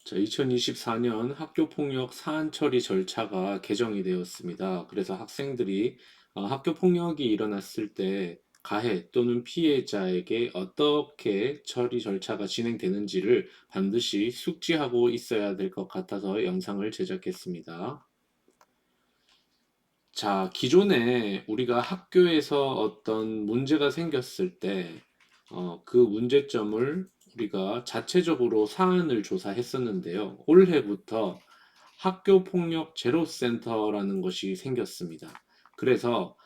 자, 2024년 학교폭력 사안 처리 절차가 개정이 되었습니다. 그래서 학생들이 학교폭력이 일어났을 때 가해 또는 피해자에게 어떻게 처리 절차가 진행되는지를 반드시 숙지하고 있어야 될 것 같아서 영상을 제작했습니다. 자, 기존에 우리가 학교에서 어떤 문제가 생겼을 때, 그 문제점을 우리가 자체적으로 사안을 조사했었는데요. 올해부터 학교폭력 제로센터라는 것이 생겼습니다. 그래서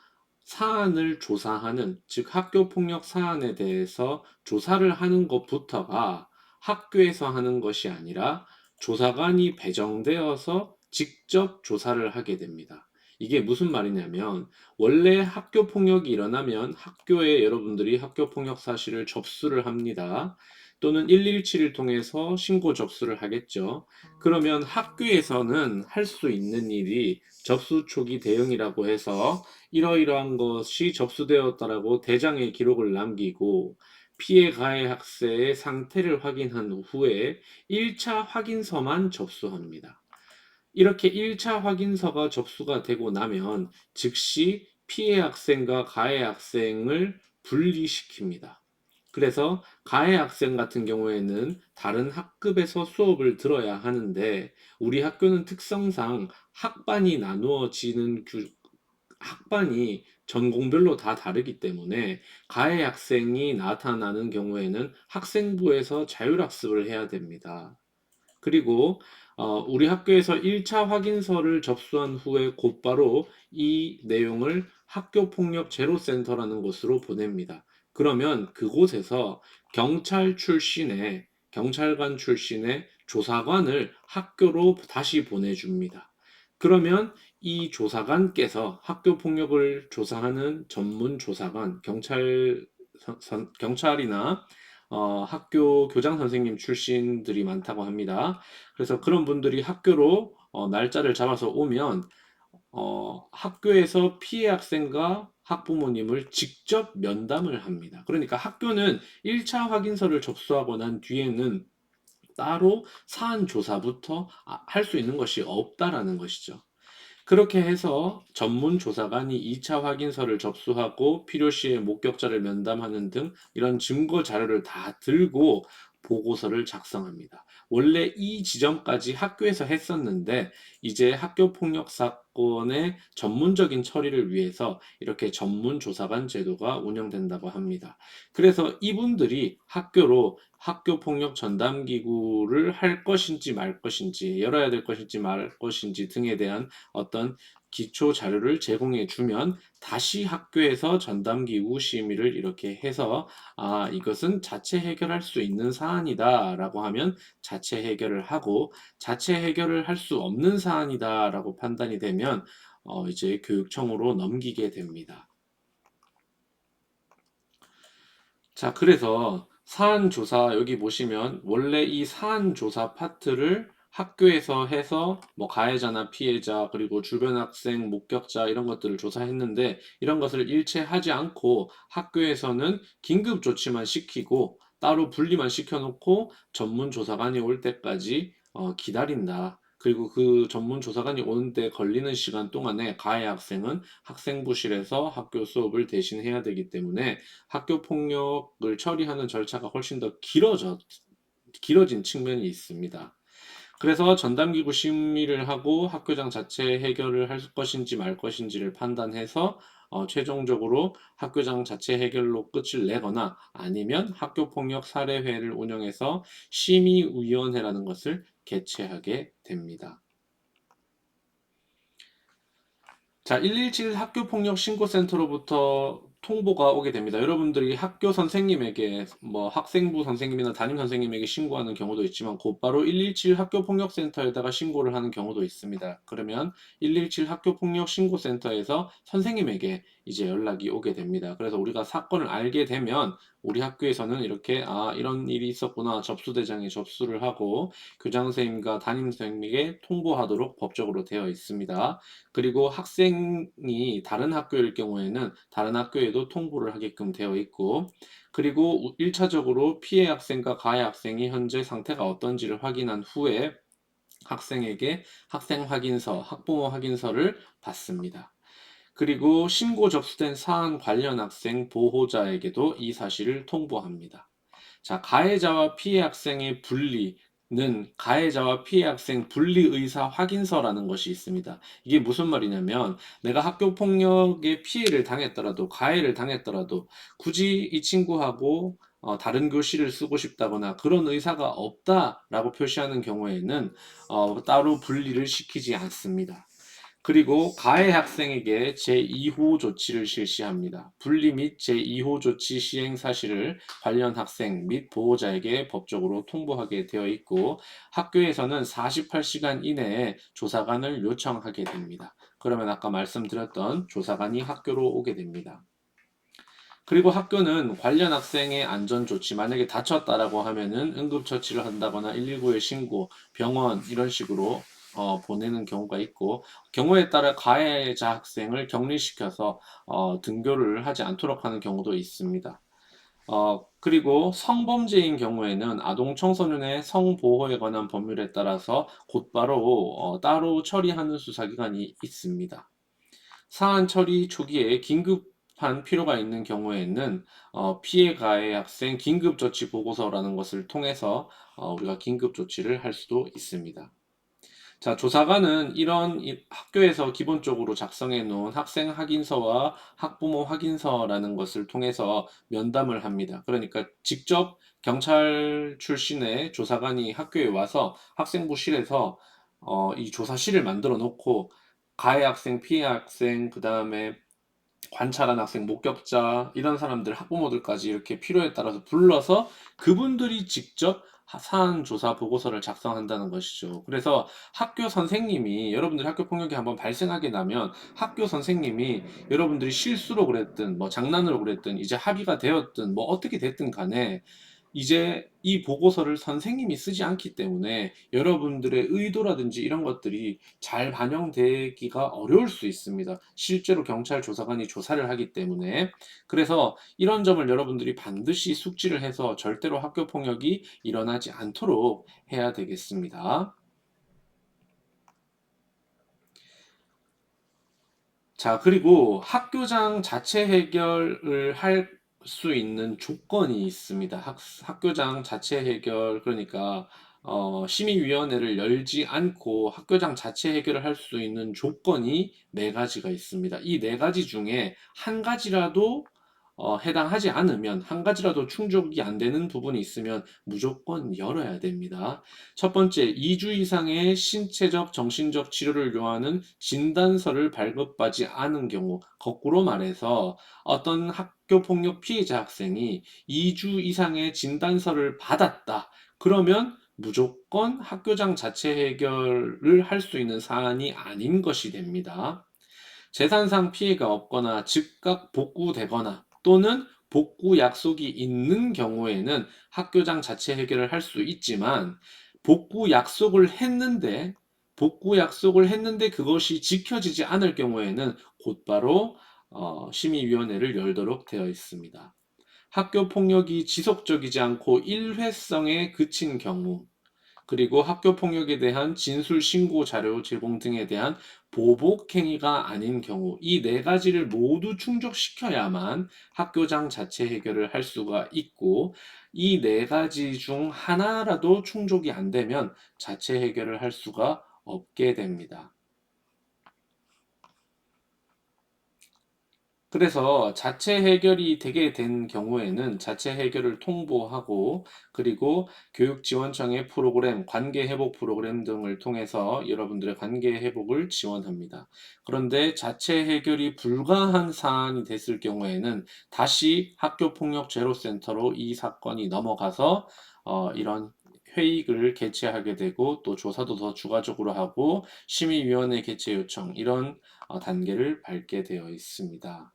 사안을 조사하는, 즉 학교폭력 사안에 대해서 조사를 하는 것부터가 학교에서 하는 것이 아니라 조사관이 배정되어서 직접 조사를 하게 됩니다. 이게 무슨 말이냐면 원래 학교폭력이 일어나면 학교에 여러분들이 학교폭력 사실을 접수를 합니다. 또는 117을 통해서 신고 접수를 하겠죠. 그러면 학교에서는 할 수 있는 일이 접수 초기 대응이라고 해서 이러이러한 것이 접수되었다라고 대장에 기록을 남기고 피해 가해 학생의 상태를 확인한 후에 1차 확인서만 접수합니다. 이렇게 1차 확인서가 접수가 되고 나면 즉시 피해 학생과 가해 학생을 분리시킵니다. 그래서 가해 학생 같은 경우에는 다른 학급에서 수업을 들어야 하는데 우리 학교는 특성상 학반이 나누어지는 학반이 전공별로 다 다르기 때문에 가해 학생이 나타나는 경우에는 학생부에서 자율학습을 해야 됩니다. 그리고 우리 학교에서 1차 확인서를 접수한 후에 곧바로 이 내용을 학교폭력 제로센터라는 곳으로 보냅니다. 그러면 그곳에서 경찰관 출신의 조사관을 학교로 다시 보내줍니다. 그러면 이 조사관께서 학교폭력을 조사하는 전문 조사관, 경찰이나 학교 교장 선생님 출신들이 많다고 합니다. 그래서 그런 분들이 학교로 날짜를 잡아서 오면 학교에서 피해 학생과 학부모님을 직접 면담을 합니다. 그러니까 학교는 1차 확인서를 접수하고 난 뒤에는 따로 사안 조사부터 할 수 있는 것이 없다라는 것이죠. 그렇게 해서 전문 조사관이 2차 확인서를 접수하고 필요시에 목격자를 면담하는 등 이런 증거 자료를 다 들고 보고서를 작성합니다. 원래 이 지점까지 학교에서 했었는데 이제 학교 폭력 사건의 전문적인 처리를 위해서 이렇게 전문 조사관 제도가 운영된다고 합니다. 그래서 이분들이 학교로 학교 폭력 전담 기구를 할 것인지 말 것인지 열어야 될 것인지 말 것인지 등에 대한 어떤 기초 자료를 제공해 주면 다시 학교에서 전담기구 심의를 이렇게 해서 이것은 자체 해결할 수 있는 사안이다라고 하면 자체 해결을 하고 자체 해결을 할 수 없는 사안이다라고 판단이 되면 이제 교육청으로 넘기게 됩니다. 자, 그래서 사안 조사 여기 보시면 원래 이 사안 조사 파트를 학교에서 해서 뭐 가해자나 피해자 그리고 주변 학생 목격자 이런 것들을 조사했는데 이런 것을 일체 하지 않고 학교에서는 긴급 조치만 시키고 따로 분리만 시켜놓고 전문 조사관이 올 때까지 기다린다. 그리고 그 전문 조사관이 오는데 걸리는 시간 동안에 가해 학생은 학생부실에서 학교 수업을 대신해야 되기 때문에 학교 폭력을 처리하는 절차가 훨씬 더 길어진 측면이 있습니다. 그래서 전담기구 심의를 하고 학교장 자체 해결을 할 것인지 말 것인지를 판단해서 최종적으로 학교장 자체 해결로 끝을 내거나 아니면 학교폭력 사례회를 운영해서 심의위원회라는 것을 개최하게 됩니다. 자, 117 학교폭력 신고센터로부터 통보가 오게 됩니다. 여러분들이 학교 선생님에게, 뭐 학생부 선생님이나 담임 선생님에게 신고하는 경우도 있지만 곧바로 117 학교폭력센터에다가 신고를 하는 경우도 있습니다. 그러면 117 학교폭력 신고센터에서 선생님에게 이제 연락이 오게 됩니다. 그래서 우리가 사건을 알게 되면 우리 학교에서는 이렇게 이런 일이 있었구나 접수대장에 접수를 하고 교장 선생님과 담임 선생님에게 통보하도록 법적으로 되어 있습니다. 그리고 학생이 다른 학교일 경우에는 다른 학교에도 통보를 하게끔 되어 있고, 그리고 1차적으로 피해 학생과 가해 학생이 현재 상태가 어떤지를 확인한 후에 학생에게 학생 확인서, 학부모 확인서를 받습니다. 그리고 신고 접수된 사안 관련 학생 보호자에게도 이 사실을 통보합니다. 자, 가해자와 피해 학생의 분리는 가해자와 피해 학생 분리 의사 확인서라는 것이 있습니다. 이게 무슨 말이냐면 내가 학교 폭력의 피해를 당했더라도 가해를 당했더라도 굳이 이 친구하고 다른 교실을 쓰고 싶다거나 그런 의사가 없다라고 표시하는 경우에는 따로 분리를 시키지 않습니다. 그리고 가해 학생에게 제2호 조치를 실시합니다. 분리 및 제2호 조치 시행 사실을 관련 학생 및 보호자에게 법적으로 통보하게 되어 있고, 학교에서는 48시간 이내에 조사관을 요청하게 됩니다. 그러면 아까 말씀드렸던 조사관이 학교로 오게 됩니다. 그리고 학교는 관련 학생의 안전조치, 만약에 다쳤다라고 하면은 응급처치를 한다거나 119에 신고, 병원 이런 식으로 보내는 경우가 있고, 경우에 따라 가해자 학생을 격리시켜서 등교를 하지 않도록 하는 경우도 있습니다. 그리고 성범죄인 경우에는 아동 청소년의 성보호에 관한 법률에 따라서 곧바로 따로 처리하는 수사기관이 있습니다. 사안 처리 초기에 긴급한 필요가 있는 경우에는 피해 가해 학생 긴급조치 보고서라는 것을 통해서 우리가 긴급조치를 할 수도 있습니다. 자, 조사관은 이런 학교에서 기본적으로 작성해 놓은 학생 확인서와 학부모 확인서라는 것을 통해서 면담을 합니다. 그러니까 직접 경찰 출신의 조사관이 학교에 와서 학생부실에서 이 조사실을 만들어 놓고 가해 학생, 피해 학생, 그 다음에 관찰한 학생, 목격자 이런 사람들, 학부모들까지 이렇게 필요에 따라서 불러서 그분들이 직접 사안 조사 보고서를 작성한다는 것이죠. 그래서 학교 선생님이 여러분들이 학교 폭력이 한번 발생하게 나면 학교 선생님이 여러분들이 실수로 그랬든 뭐 장난으로 그랬든 이제 합의가 되었든 뭐 어떻게 됐든 간에 이제 이 보고서를 선생님이 쓰지 않기 때문에 여러분들의 의도라든지 이런 것들이 잘 반영되기가 어려울 수 있습니다. 실제로 경찰 조사관이 조사를 하기 때문에. 그래서 이런 점을 여러분들이 반드시 숙지를 해서 절대로 학교 폭력이 일어나지 않도록 해야 되겠습니다. 자, 그리고 학교장 자체 해결을 할 수 있는 조건이 있습니다. 학교장 자체 해결, 그러니까 심의위원회를 열지 않고 학교장 자체 해결을 할 수 있는 조건이 네 가지가 있습니다. 이 네 가지 중에 한 가지라도 해당하지 않으면, 한 가지라도 충족이 안 되는 부분이 있으면 무조건 열어야 됩니다. 첫 번째, 2주 이상의 신체적, 정신적 치료를 요하는 진단서를 발급하지 않은 경우, 거꾸로 말해서 어떤 학교폭력 피해자 학생이 2주 이상의 진단서를 받았다. 그러면 무조건 학교장 자체 해결을 할 수 있는 사안이 아닌 것이 됩니다. 재산상 피해가 없거나 즉각 복구되거나 또는 복구 약속이 있는 경우에는 학교장 자체 해결을 할 수 있지만, 복구 약속을 했는데 그것이 지켜지지 않을 경우에는 곧바로 심의위원회를 열도록 되어 있습니다. 학교 폭력이 지속적이지 않고 일회성에 그친 경우, 그리고 학교 폭력에 대한 진술 신고 자료 제공 등에 대한 보복 행위가 아닌 경우, 이 네 가지를 모두 충족시켜야만 학교장 자체 해결을 할 수가 있고, 이 네 가지 중 하나라도 충족이 안 되면 자체 해결을 할 수가 없게 됩니다. 그래서 자체 해결이 되게 된 경우에는 자체 해결을 통보하고, 그리고 교육지원청의 프로그램, 관계회복 프로그램 등을 통해서 여러분들의 관계회복을 지원합니다. 그런데 자체 해결이 불가한 사안이 됐을 경우에는 다시 학교폭력 제로센터로 이 사건이 넘어가서 이런 회의를 개최하게 되고, 또 조사도 더 추가적으로 하고 심의위원회 개최 요청, 이런 단계를 밟게 되어 있습니다.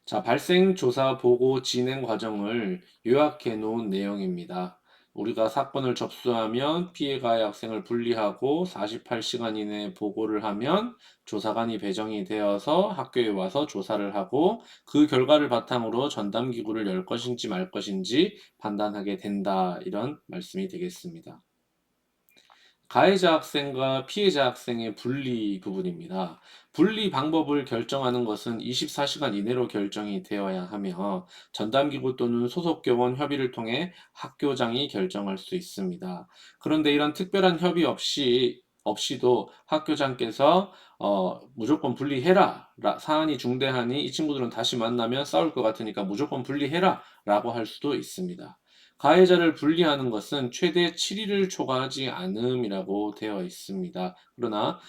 자, 발생 조사 보고 진행 과정을 요약해 놓은 내용입니다. 우리가 사건을 접수하면 피해가의 학생을 분리하고 48시간 이내에 보고를 하면 조사관이 배정이 되어서 학교에 와서 조사를 하고 그 결과를 바탕으로 전담기구를 열 것인지 말 것인지 판단하게 된다. 이런 말씀이 되겠습니다. 가해자 학생과 피해자 학생의 분리 부분입니다. 분리 방법을 결정하는 것은 24시간 이내로 결정이 되어야 하며 전담기구 또는 소속교원 협의를 통해 학교장이 결정할 수 있습니다. 그런데 이런 특별한 협의 없이도 학교장께서 무조건 분리해라. 사안이 중대하니 이 친구들은 다시 만나면 싸울 것 같으니까 무조건 분리해라. 라고 할 수도 있습니다. 가해자를 분리하는 것은 최대 7일을 초과하지 않음이라고 되어 있습니다. 그러나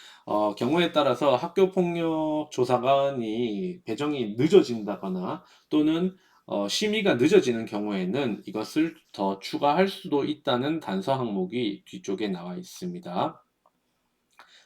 경우에 따라서 학교폭력 조사관이 배정이 늦어진다거나 또는 심의가 늦어지는 경우에는 이것을 더 추가할 수도 있다는 단서 항목이 뒤쪽에 나와 있습니다.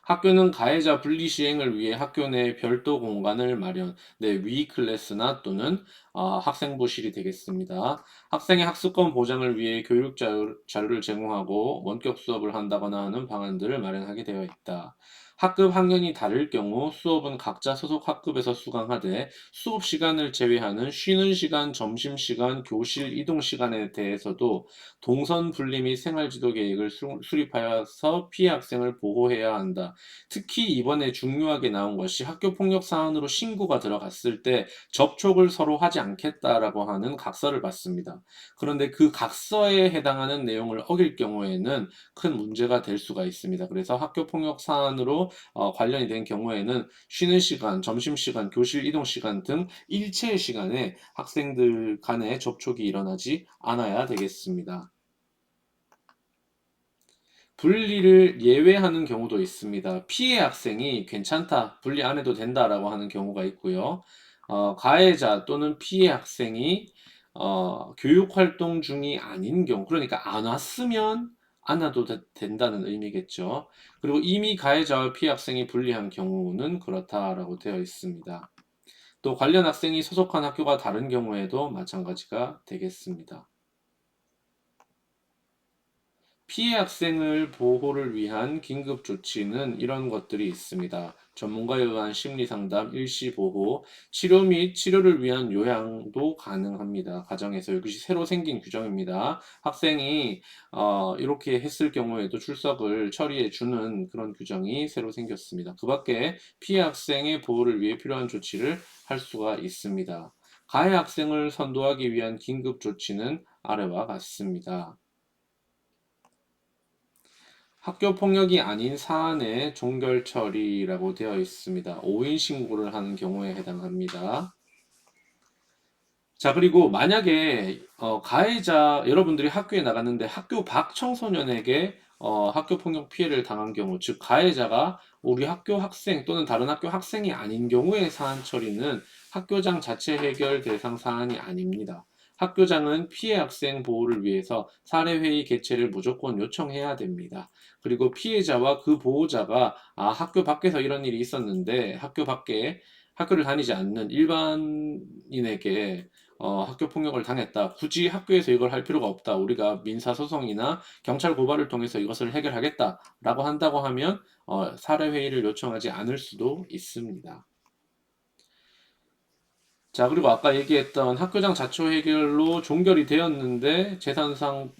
학교는 가해자 분리 시행을 위해 학교 내 별도 공간을 마련, 네, 위 클래스나 또는 학생부실이 되겠습니다. 학생의 학습권 보장을 위해 교육 자료를 제공하고 원격 수업을 한다거나 하는 방안들을 마련하게 되어 있다. 학급 학년이 다를 경우 수업은 각자 소속 학급에서 수강하되 수업 시간을 제외하는 쉬는 시간, 점심 시간, 교실 이동 시간에 대해서도 동선 분리 및 생활지도 계획을 수립하여서 피해 학생을 보호해야 한다. 특히 이번에 중요하게 나온 것이 학교 폭력 사안으로 신고가 들어갔을 때 접촉을 서로 하지 않겠다라고 하는 각서를 받습니다. 그런데 그 각서에 해당하는 내용을 어길 경우에는 큰 문제가 될 수가 있습니다. 그래서 학교 폭력 사안으로 관련이 된 경우에는 쉬는 시간, 점심 시간, 교실 이동 시간 등 일체 시간에 학생들 간의 접촉이 일어나지 않아야 되겠습니다. 분리를 예외하는 경우도 있습니다. 피해 학생이 괜찮다, 분리 안 해도 된다라고 하는 경우가 있고요. 가해자 또는 피해 학생이 교육 활동 중이 아닌 경우, 그러니까 안 왔으면 안 와도 된다는 의미겠죠. 그리고 이미 가해자와 피해 학생이 분리한 경우는 그렇다라고 되어 있습니다. 또 관련 학생이 소속한 학교가 다른 경우에도 마찬가지가 되겠습니다. 피해 학생을 보호를 위한 긴급 조치는 이런 것들이 있습니다. 전문가에 의한 심리 상담, 일시 보호, 치료 및 치료를 위한 요양도 가능합니다. 가정에서 이것이 새로 생긴 규정입니다. 학생이 이렇게 했을 경우에도 출석을 처리해 주는 그런 규정이 새로 생겼습니다. 그 밖에 피해 학생의 보호를 위해 필요한 조치를 할 수가 있습니다. 가해 학생을 선도하기 위한 긴급 조치는 아래와 같습니다. 학교 폭력이 아닌 사안의 종결 처리라고 되어 있습니다. 오인 신고를 하는 경우에 해당합니다. 자, 그리고 만약에 가해자 여러분들이 학교에 나갔는데 학교 밖 청소년에게 학교 폭력 피해를 당한 경우, 즉 가해자가 우리 학교 학생 또는 다른 학교 학생이 아닌 경우의 사안 처리는 학교장 자체 해결 대상 사안이 아닙니다. 학교장은 피해 학생 보호를 위해서 사례회의 개최를 무조건 요청해야 됩니다. 그리고 피해자와 그 보호자가 학교 밖에서 이런 일이 있었는데 학교 밖에 학교를 다니지 않는 일반인에게 학교 폭력을 당했다. 굳이 학교에서 이걸 할 필요가 없다. 우리가 민사소송이나 경찰 고발을 통해서 이것을 해결하겠다라고 한다고 하면 사례회의를 요청하지 않을 수도 있습니다. 자, 그리고 아까 얘기했던 학교장 자초 해결로 종결이 되었는데 재산상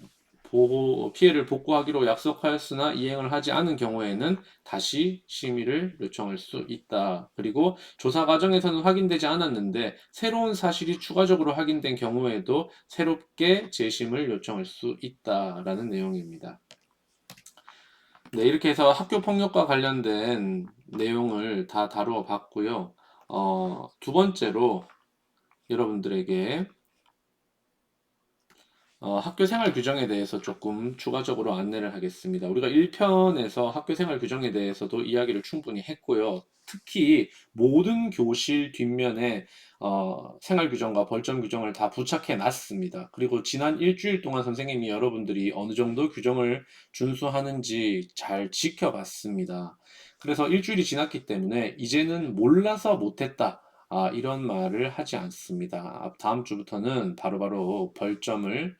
보호, 피해를 복구하기로 약속하였으나 이행을 하지 않은 경우에는 다시 심의를 요청할 수 있다. 그리고 조사 과정에서는 확인되지 않았는데 새로운 사실이 추가적으로 확인된 경우에도 새롭게 재심을 요청할 수 있다라는 내용입니다. 네, 이렇게 해서 학교 폭력과 관련된 내용을 다 다루어 봤고요. 두 번째로 여러분들에게 학교 생활 규정에 대해서 조금 추가적으로 안내를 하겠습니다. 우리가 1편에서 학교 생활 규정에 대해서도 이야기를 충분히 했고요. 특히 모든 교실 뒷면에 생활 규정과 벌점 규정을 다 부착해 놨습니다. 그리고 지난 일주일 동안 선생님이 여러분들이 어느 정도 규정을 준수하는지 잘 지켜봤습니다. 그래서 일주일이 지났기 때문에 이제는 몰라서 못했다. 이런 말을 하지 않습니다. 다음 주부터는 바로바로 벌점을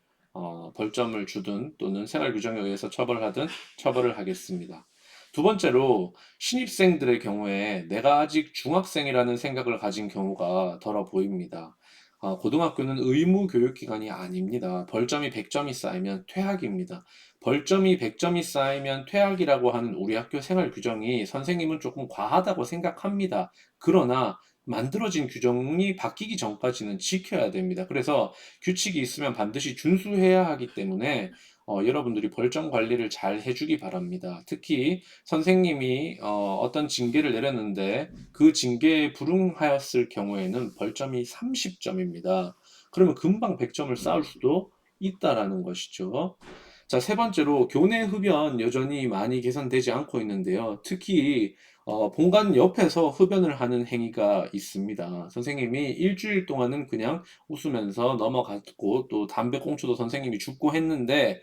주든 또는 생활 규정에 의해서 처벌하든 처벌을 하겠습니다. 두 번째로 신입생들의 경우에 내가 아직 중학생이라는 생각을 가진 경우가 더러 보입니다. 고등학교는 의무 교육기관이 아닙니다. 벌점이 100점이 쌓이면 퇴학입니다. 벌점이 100점이 쌓이면 퇴학이라고 하는 우리 학교 생활 규정이 선생님은 조금 과하다고 생각합니다. 그러나 만들어진 규정이 바뀌기 전까지는 지켜야 됩니다. 그래서 규칙이 있으면 반드시 준수해야 하기 때문에 여러분들이 벌점 관리를 잘 해주기 바랍니다. 특히 선생님이 어떤 징계를 내렸는데 그 징계에 불응하였을 경우에는 벌점이 30점입니다. 그러면 금방 100점을 쌓을 수도 있다라는 것이죠. 자, 세 번째로 교내 흡연 여전히 많이 개선되지 않고 있는데요. 특히 본관 옆에서 흡연을 하는 행위가 있습니다. 선생님이 일주일 동안은 그냥 웃으면서 넘어갔고 또 담배 꽁초도 선생님이 줍고 했는데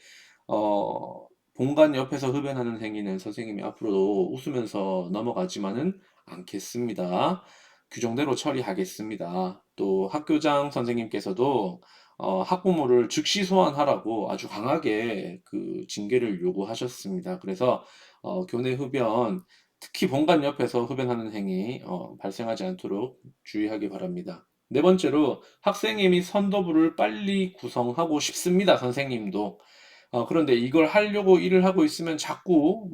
본관 옆에서 흡연하는 행위는 선생님이 앞으로도 웃으면서 넘어가지만은 않겠습니다. 규정대로 처리하겠습니다. 또 학교장 선생님께서도 학부모를 즉시 소환하라고 아주 강하게 그 징계를 요구하셨습니다. 그래서 교내 흡연, 특히 본관 옆에서 흡연하는 행위 발생하지 않도록 주의하기 바랍니다. 네 번째로 학생회 및 선도부를 빨리 구성하고 싶습니다. 선생님도. 그런데 이걸 하려고 일을 하고 있으면 자꾸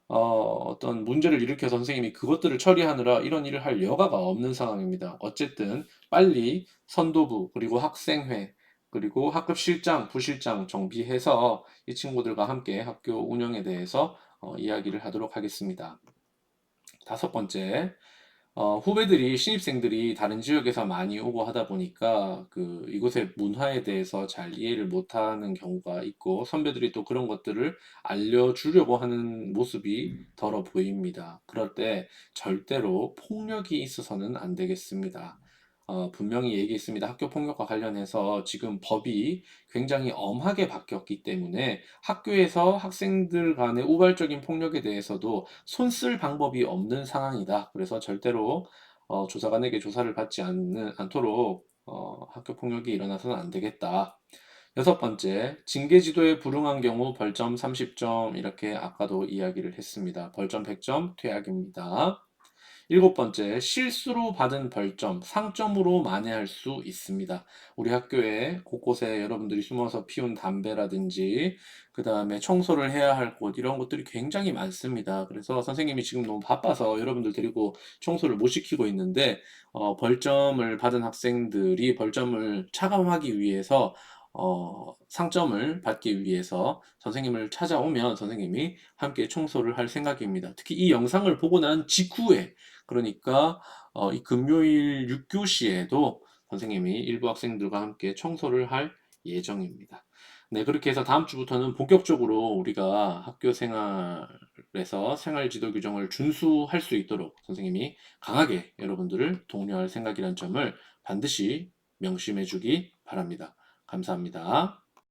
어떤 문제를 일으켜서 선생님이 그것들을 처리하느라 이런 일을 할 여가가 없는 상황입니다. 어쨌든 빨리 선도부, 그리고 학생회, 그리고 학급 실장, 부실장 정비해서 이 친구들과 함께 학교 운영에 대해서 이야기를 하도록 하겠습니다. 다섯 번째, 후배들이, 신입생들이 다른 지역에서 많이 오고 하다 보니까 이곳의 문화에 대해서 잘 이해를 못하는 경우가 있고 선배들이 또 그런 것들을 알려주려고 하는 모습이 더러 보입니다. 그럴 때 절대로 폭력이 있어서는 안 되겠습니다. 분명히 얘기했습니다. 학교 폭력과 관련해서 지금 법이 굉장히 엄하게 바뀌었기 때문에 학교에서 학생들 간의 우발적인 폭력에 대해서도 손 쓸 방법이 없는 상황이다. 그래서 절대로 조사관에게 조사를 받지 않도록 학교 폭력이 일어나서는 안 되겠다. 여섯 번째, 징계 지도에 불응한 경우 벌점 30점 이렇게 아까도 이야기를 했습니다. 벌점 100점 퇴학입니다. 일곱 번째, 실수로 받은 벌점, 상점으로 만회할 수 있습니다. 우리 학교에 곳곳에 여러분들이 숨어서 피운 담배라든지, 그 다음에 청소를 해야 할 곳, 이런 것들이 굉장히 많습니다. 그래서 선생님이 지금 너무 바빠서 여러분들 데리고 청소를 못 시키고 있는데, 벌점을 받은 학생들이 벌점을 차감하기 위해서 상점을 받기 위해서 선생님을 찾아오면 선생님이 함께 청소를 할 생각입니다. 특히 이 영상을 보고 난 직후에, 그러니까 이 금요일 6교시에도 선생님이 일부 학생들과 함께 청소를 할 예정입니다. 네, 그렇게 해서 다음 주부터는 본격적으로 우리가 학교 생활에서 생활 지도 규정을 준수할 수 있도록 선생님이 강하게 여러분들을 독려할 생각이란 점을 반드시 명심해 주기 바랍니다. 감사합니다.